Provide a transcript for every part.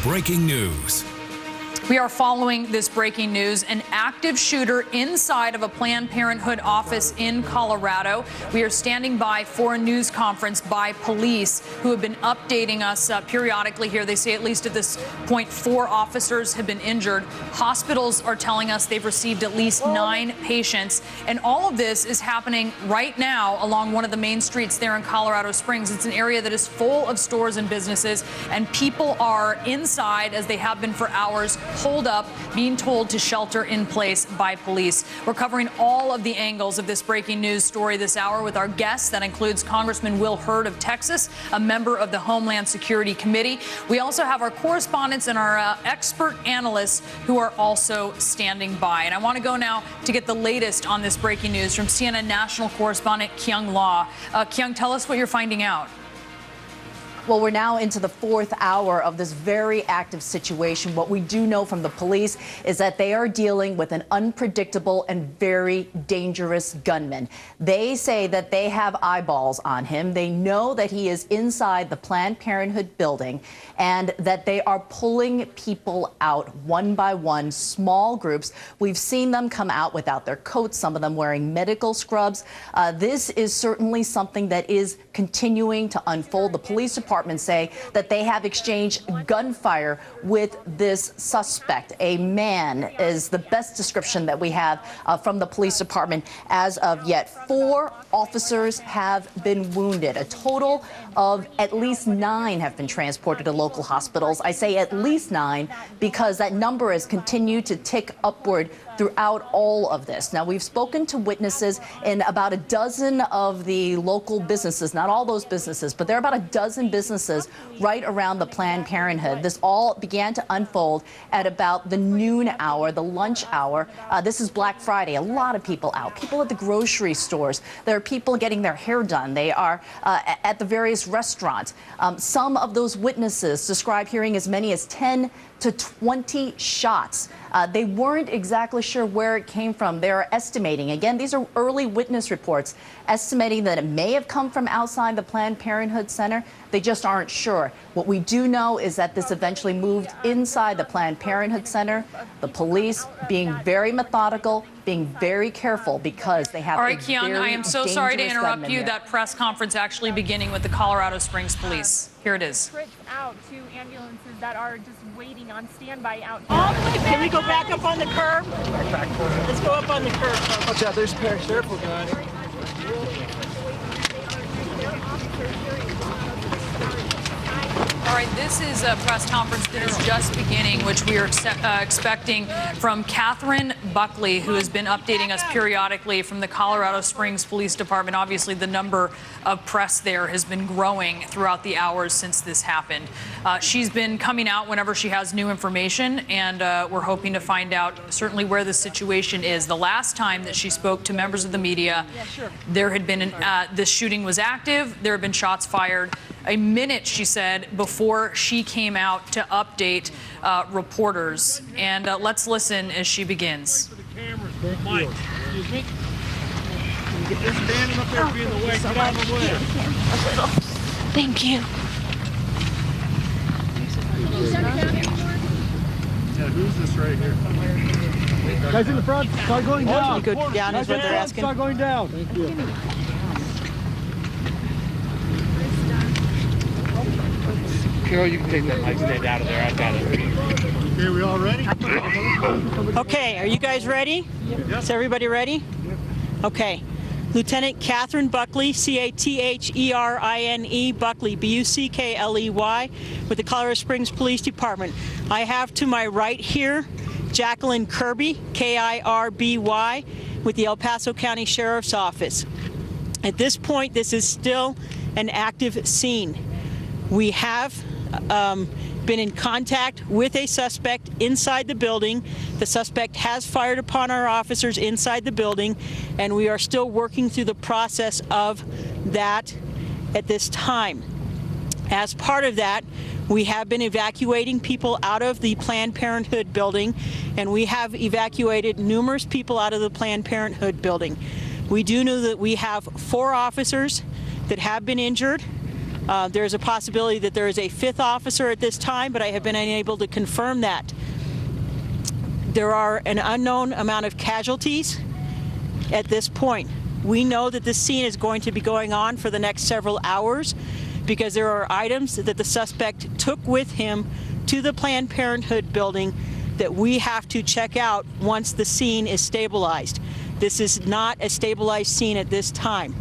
Breaking news. We are following this breaking news. An active shooter inside of a Planned Parenthood office in Colorado. We are standing by for a news conference by police who have been updating us periodically here. They say at least at this point 4 officers have been injured. Hospitals are telling us they've received at least 9 patients. And all of this is happening right now along one of the main streets there in Colorado Springs. It's an area that is full of stores and businesses, and people are inside, as they have been for hours, holed up, being told to shelter in place by police. We're covering all of the angles of this breaking news story this hour with our guests. That includes Congressman Will Hurd of Texas, a member of the Homeland Security Committee. We also have our correspondents and our expert analysts who are also standing by. And I want to go now to get the latest on this breaking news from CNN national correspondent Kyung Law. Kyung, tell us what you're finding out. Well, we're now into the 4th hour of this very active situation. What we do know from the police is that they are dealing with an unpredictable and very dangerous gunman. They say that they have eyeballs on him. They know that he is inside the Planned Parenthood building and that they are pulling people out one by one, small groups. We've seen them come out without their coats, some of them wearing medical scrubs. This is certainly something that is continuing to unfold. The police department say that they have exchanged gunfire with this suspect. A man is the best description that we have from the police department as of yet. 4 officers have been wounded. A total of at least 9 have been transported to local hospitals. I say at least 9 because that number has continued to tick upward throughout all of this. Now, we've spoken to witnesses in about a dozen of the local businesses, not all those businesses, but there are about a dozen businesses right around the Planned Parenthood. This all began to unfold at about the noon hour, the lunch hour. This is Black Friday. A lot of people out, people at the grocery stores. There are people getting their hair done. They are at the various restaurants. Some of those witnesses describe hearing as many as 10 to 20 shots. They weren't exactly sure where it came from. They're estimating, again, these are early witness reports, estimating that it may have come from outside the Planned Parenthood Center. They just aren't sure. What we do know is that this eventually moved inside the Planned Parenthood Center. The police being very methodical, being very careful because they have. All right, Kyung, I am so sorry to interrupt you. That press conference actually beginning with the Colorado Springs police. Here it is. Out to ambulances that are just waiting on standby out here. All the way back. Can we go back up on the curb? Let's go up on the curb. Watch out, there's careful, guys. All right, this is a press conference that is just beginning, which we are expecting from Catherine Buckley, who has been updating us periodically from the Colorado Springs Police Department. Obviously, the number of press there has been growing throughout the hours since this happened. She's been coming out whenever she has new information, and we're hoping to find out certainly where the situation is. The last time that she spoke to members of the media, there had been this shooting was active. There had been shots fired. A minute, she said, before she came out to update reporters. And let's listen as she begins. Mike, excuse me. You're standing up there being the way. Get out of the way. Thank you. Yeah, who's this right here? Guys in the front, start going down. Go down is what they're asking. Start going down. Thank you. Carol, you can take that mic stand out of there. I got it. Okay, we all ready? Okay, are you guys ready? Yep. Is everybody ready? Yep. Okay. Lieutenant Catherine Buckley, C-A-T-H-E-R-I-N-E, Buckley, B-U-C-K-L-E-Y, with the Colorado Springs Police Department. I have to my right here Jacqueline Kirby, K-I-R-B-Y, with the El Paso County Sheriff's Office. At this point, this is still an active scene. We have been in contact with a suspect inside the building. The suspect has fired upon our officers inside the building, and we are still working through the process of that at this time. As part of that, we have been evacuating people out of the Planned Parenthood building, and we have evacuated numerous people out of the Planned Parenthood building. We do know that we have 4 officers that have been injured. There's a possibility that there is a 5th officer at this time, but I have been unable to confirm that. There are an unknown amount of casualties at this point. We know that this scene is going to be going on for the next several hours because there are items that the suspect took with him to the Planned Parenthood building that we have to check out once the scene is stabilized. This is not a stabilized scene at this time.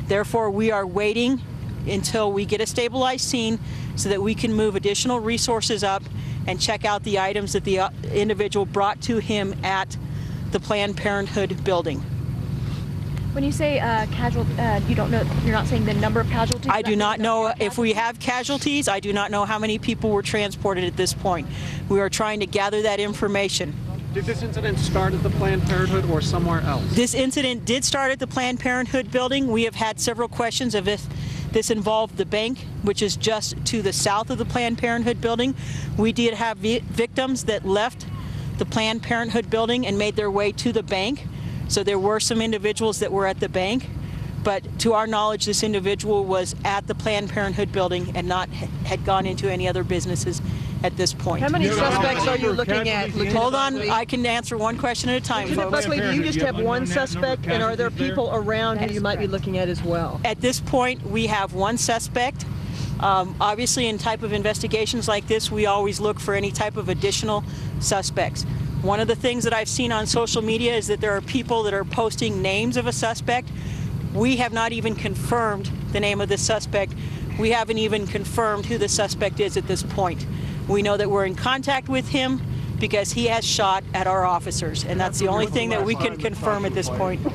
Therefore, we are waiting until we get a stabilized scene so that we can move additional resources up and check out the items that the individual brought to him at the Planned Parenthood building. When you say you don't know, you're not saying the number of casualties? I do not know if we have casualties. I do not know how many people were transported at this point. We are trying to gather that information. Did this incident start at the Planned Parenthood or somewhere else? This incident did start at the Planned Parenthood building. We have had several questions of if this involved the bank, which is just to the south of the Planned Parenthood building. We did have victims that left the Planned Parenthood building and made their way to the bank. So there were some individuals that were at the bank, but to our knowledge, this individual was at the Planned Parenthood building and had gone into any other businesses at this point. How many suspects are you looking at? Hold on, I can answer one question at a time, Lieutenant folks. Buckley, do you just have one suspect, and are there people around who you might be looking at as well? At this point, we have one suspect. Obviously, in type of investigations like this, we always look for any type of additional suspects. One of the things that I've seen on social media is that there are people that are posting names of a suspect. We have not even confirmed the name of the suspect. We haven't even confirmed who the suspect is at this point. We know that we're in contact with him because he has shot at our officers, and that's the only thing that we can confirm at this point.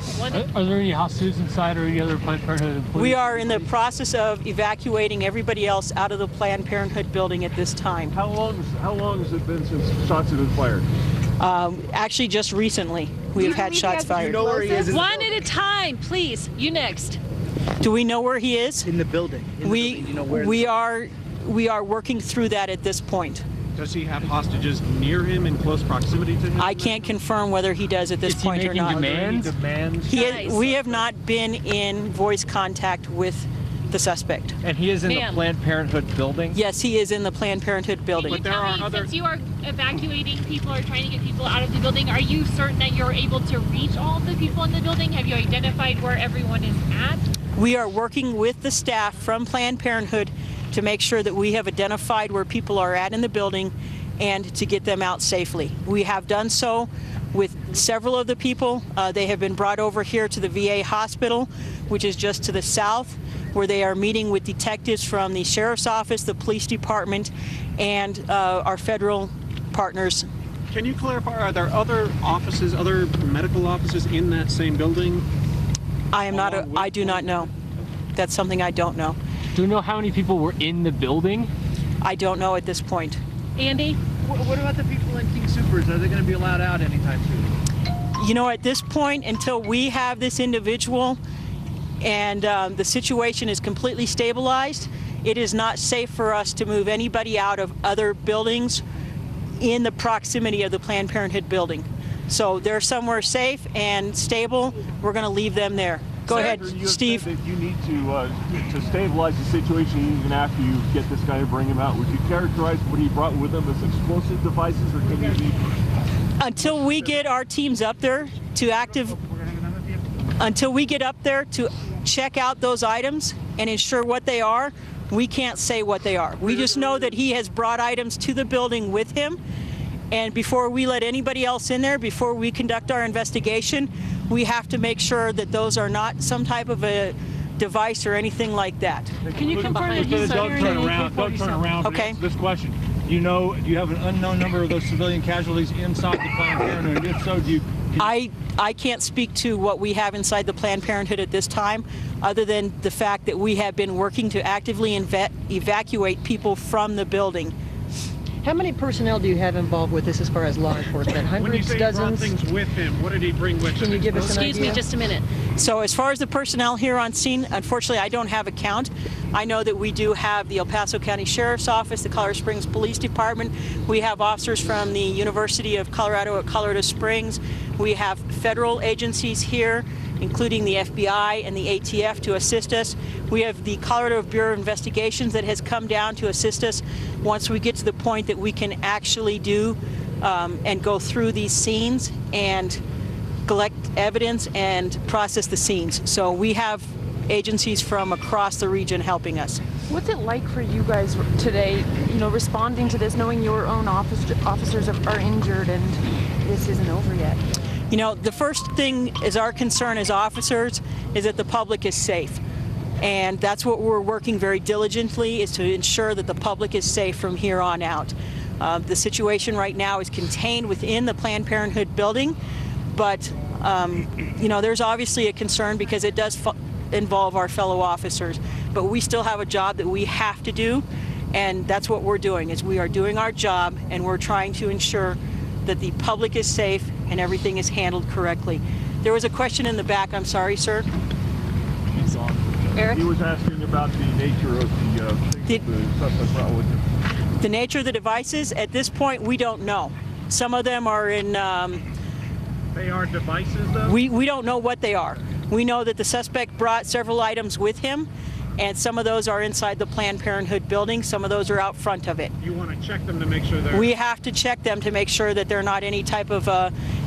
Are there any hostages inside or any other Planned Parenthood employees? We are in the process of evacuating everybody else out of the Planned Parenthood building at this time. How long has it been since shots have been fired? Actually, just recently, we've had shots fired. You know where he is? One at a time, please. You next. Do we know where he is? In the building. We are working through that at this point. Does he have hostages near him in close proximity to him? I can't confirm whether he does at this point or not. Demands? We have not been in voice contact with the suspect. And he is in the Planned Parenthood building? Yes, he is in the Planned Parenthood building. Can you tell me, since you are evacuating people or trying to get people out of the building, are you certain that you're able to reach all of the people in the building? Have you identified where everyone is at? We are working with the staff from Planned Parenthood to make sure that we have identified where people are at in the building and to get them out safely. We have done so with several of the people. They have been brought over here to the VA hospital, which is just to the south, where they are meeting with detectives from the Sheriff's Office, the Police Department, and our federal partners. Can you clarify, are there other offices, other medical offices in that same building? I do not know. That's something I don't know. Do you know how many people were in the building? I don't know at this point. Andy? What about the people in King Soopers? Are they going to be allowed out anytime soon? You know, at this point, until we have this individual and the situation is completely stabilized, it is not safe for us to move anybody out of other buildings in the proximity of the Planned Parenthood building. So they're somewhere safe and stable. We're going to leave them there. Go ahead, Steve. You need to stabilize the situation even after you get this guy to bring him out. Would you characterize what he brought with him as explosive devices, or can you leave? Until we get our teams up there to until we get up there to check out those items and ensure what they are, we can't say what they are. We just know that he has brought items to the building with him. And before we let anybody else in there, before we conduct our investigation, we have to make sure that those are not some type of a device or anything like that. Can you confirm that he's Don't turn around. Okay. This question. Do you have an unknown number of those civilian casualties inside the Planned Parenthood? And if so, I can't speak to what we have inside the Planned Parenthood at this time, other than the fact that we have been working to actively evacuate people from the building. How many personnel do you have involved with this as far as law enforcement? Hundreds, when you say dozens? He brought things with him, what did he bring with him? Can you give us an idea? Excuse me just a minute. So as far as the personnel here on scene, unfortunately, I don't have a count. I know that we do have the El Paso County Sheriff's Office, the Colorado Springs Police Department. We have officers from the University of Colorado at Colorado Springs. We have federal agencies here including the FBI and the ATF to assist us. We have the Colorado Bureau of Investigations that has come down to assist us once we get to the point that we can actually do and go through these scenes and collect evidence and process the scenes. So we have agencies from across the region helping us. What's it like for you guys today, responding to this, knowing your own officers are injured and this isn't over yet? The first thing is our concern as officers is that the public is safe. And that's what we're working very diligently, is to ensure that the public is safe from here on out. The situation right now is contained within the Planned Parenthood building, but there's obviously a concern because it does involve our fellow officers. But we still have a job that we have to do, and that's what we're doing, is we are doing our job and we're trying to ensure that the public is safe and everything is handled correctly. There was a question in the back. I'm sorry, sir. Eric? He was asking about the nature of the suspect brought with him. The nature of the devices, at this point, we don't know. Some of them are in... They are devices, though? We don't know what they are. We know that the suspect brought several items with him, and some of those are inside the Planned Parenthood building. Some of those are out front of it. You want to check them to make sure they're... We have to check them to make sure that they're not any type of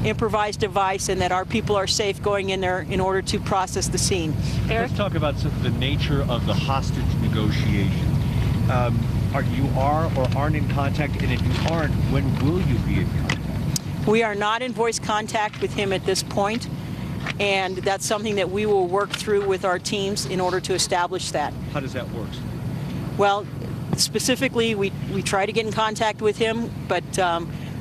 improvised device and that our people are safe going in there in order to process the scene. Eric? Let's talk about the nature of the hostage negotiation. You are or aren't in contact, and if you aren't, when will you be in contact? We are not in voice contact with him at this point, and that's something that we will work through with our teams in order to establish that. How does that work? Well, specifically, we try to get in contact with him, but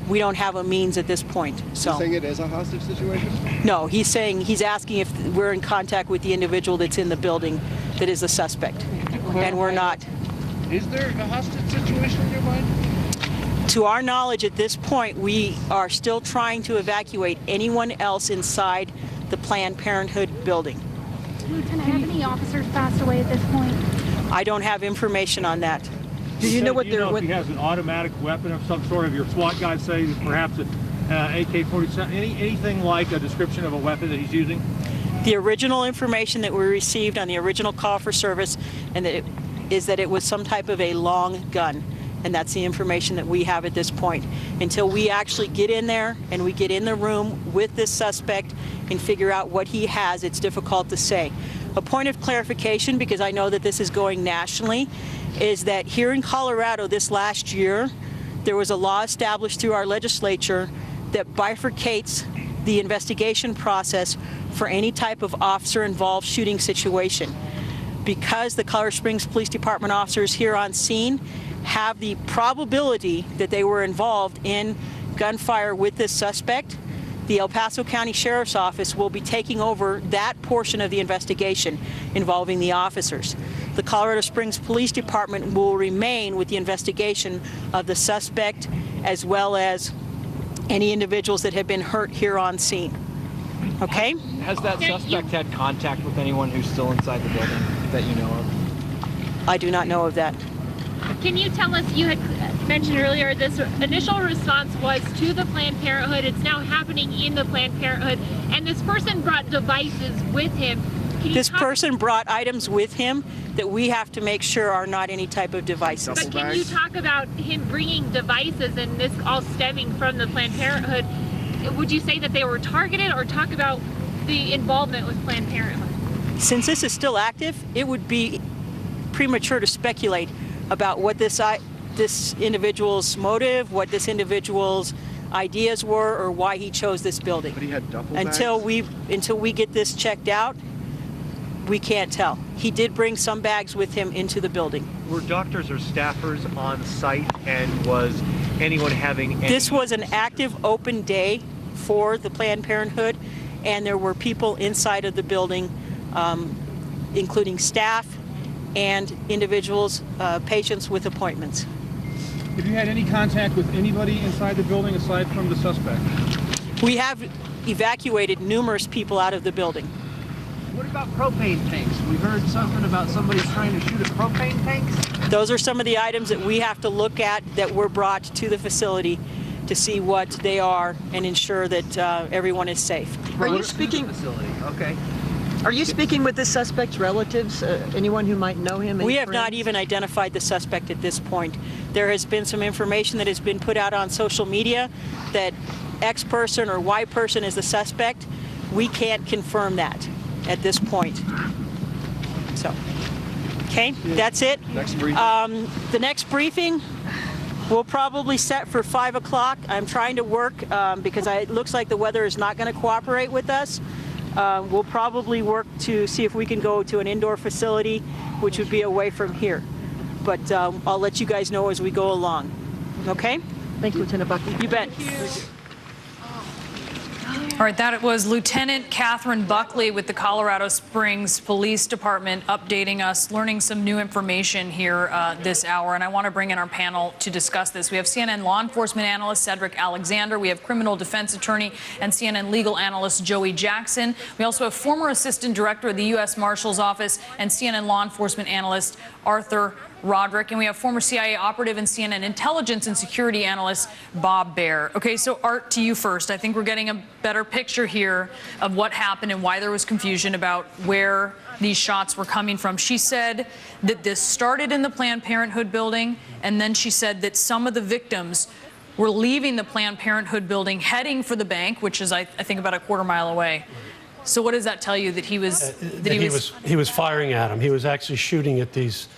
we don't have a means at this point. So. You're saying it is a hostage situation? No, he's asking if we're in contact with the individual that's in the building that is the suspect, and we're not. Is there a hostage situation in your mind? To our knowledge at this point, we are still trying to evacuate anyone else inside the Planned Parenthood building. Lieutenant, have any officers passed away at this point? I don't have information on that. Do you know what they're... if he has an automatic weapon of some sort, of your SWAT guys say perhaps an AK-47, anything like a description of a weapon that he's using? The original information that we received on the original call for service is that it was some type of a long gun. And that's the information that we have at this point. Until we actually get in there and we get in the room with this suspect and figure out what he has, it's difficult to say. A point of clarification, because I know that this is going nationally, is that here in Colorado this last year, there was a law established through our legislature that bifurcates the investigation process for any type of officer-involved shooting situation. Because the Colorado Springs Police Department officers here on scene have the probability that they were involved in gunfire with this suspect, the El Paso County Sheriff's Office will be taking over that portion of the investigation involving the officers. The Colorado Springs Police Department will remain with the investigation of the suspect as well as any individuals that have been hurt here on scene. Okay? Has that suspect had contact with anyone who's still inside the building that you know of? I do not know of that. Can you tell us, you had mentioned earlier, this initial response was to the Planned Parenthood. It's now happening in the Planned Parenthood, and this person brought devices with him. This person brought items with him that we have to make sure are not any type of devices. But can you talk about him bringing devices and this all stemming from the Planned Parenthood? Would you say that they were targeted, or talk about the involvement with Planned Parenthood? Since this is still active, it would be premature to speculate about what this individual's motive, what this individual's ideas were, or why he chose this building. But he had duffel bags? Until we get this checked out, we can't tell. He did bring some bags with him into the building. Were doctors or staffers on site, and was anyone having any... This was an active open day for the Planned Parenthood, and there were people inside of the building, including staff and individuals, patients with appointments. Have you had any contact with anybody inside the building aside from the suspect? We have evacuated numerous people out of the building. What about propane tanks? We heard something about somebody trying to shoot at propane tanks. Those are some of the items that we have to look at that were brought to the facility to see what they are and ensure that everyone is safe. Are you speaking? Okay. Are you speaking with the suspect's relatives? Anyone who might know him? We have not even identified the suspect at this point. There has been some information that has been put out on social media that X person or Y person is the suspect. We can't confirm that at this point. So, okay, that's it. Next briefing. The next briefing we'll probably set for 5 o'clock. I'm trying to work because it looks like the weather is not going to cooperate with us. We'll probably work to see if we can go to an indoor facility, which would be away from here. But I'll let you guys know as we go along. Okay? Thank you, Lieutenant Buckley. You bet. All right, that was Lieutenant Catherine Buckley with the Colorado Springs Police Department updating us, learning some new information here this hour. And I want to bring in our panel to discuss this. We have CNN law enforcement analyst Cedric Alexander. We have criminal defense attorney and CNN legal analyst Joey Jackson. We also have former assistant director of the U.S. Marshal's Office and CNN law enforcement analyst Arthur Roderick, and we have former CIA operative and CNN intelligence and security analyst Bob Baer. Okay, so Art, to you first. I think we're getting a better picture here of what happened and why there was confusion about where these shots were coming from. She said that this started in the Planned Parenthood building, and then she said that some of the victims were leaving the Planned Parenthood building, heading for the bank, which is, I think, about a quarter mile away. So what does that tell you that he was he was firing at them? He was actually shooting at these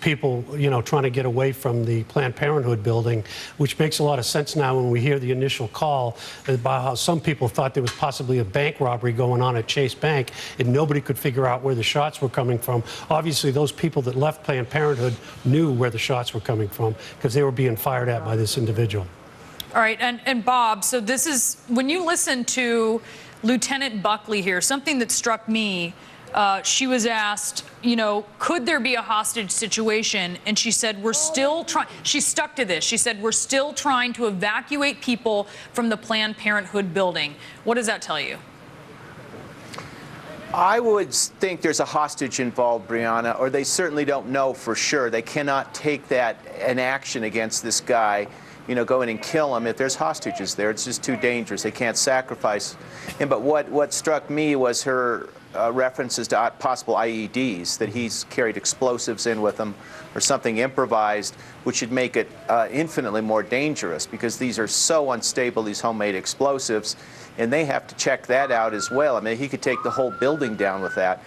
people, you know, trying to get away from the Planned Parenthood building, which makes a lot of sense now when we hear the initial call about how some people thought there was possibly a bank robbery going on at Chase Bank, and nobody could figure out where the shots were coming from. Obviously, those people that left Planned Parenthood knew where the shots were coming from because they were being fired at by this individual. All right, and Bob, so this is, when you listen to Lieutenant Buckley here, something that struck me, she was asked, you know, could there be a hostage situation? And she said, we're still trying. She stuck to this. She said, we're still trying to evacuate people from the Planned Parenthood building. What does that tell you? I would think there's a hostage involved, Brianna, or they certainly don't know for sure. They cannot take that an action against this guy, you know, go in and kill him if there's hostages there. It's just too dangerous. They can't sacrifice him. But what struck me was her references to possible IEDs, that he's carried explosives in with him or something improvised, which should make it infinitely more dangerous because these are so unstable, these homemade explosives, and they have to check that out as well. I mean, he could take the whole building down with that.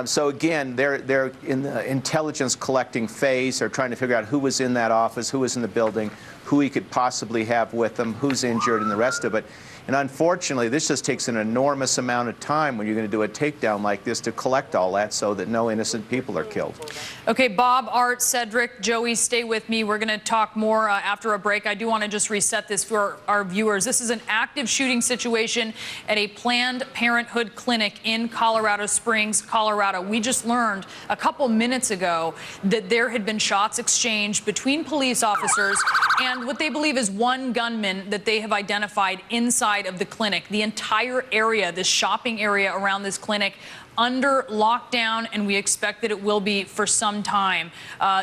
So again, they're in the intelligence collecting phase. They're trying to figure out who was in that office, who was in the building, who he could possibly have with them, who's injured, and the rest of it. And unfortunately, this just takes an enormous amount of time when you're going to do a takedown like this to collect all that so that no innocent people are killed. Okay, Bob, Art, Cedric, Joey, stay with me. We're going to talk more after a break. I do want to just reset this for our viewers. This is an active shooting situation at a Planned Parenthood clinic in Colorado Springs, Colorado. We just learned a couple minutes ago that there had been shots exchanged between police officers and what they believe is one gunman that they have identified inside of the clinic. The entire area, this shopping area around this clinic, under lockdown, and we expect that it will be for some time.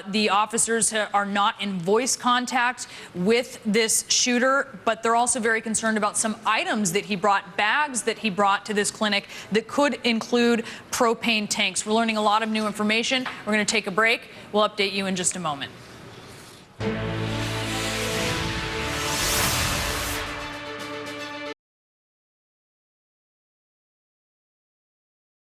The officers are not in voice contact with this shooter, but they're also very concerned about some items that he brought, bags that he brought to this clinic that could include propane tanks. We're learning a lot of new information. We're going to take a break. We'll update you in just a moment.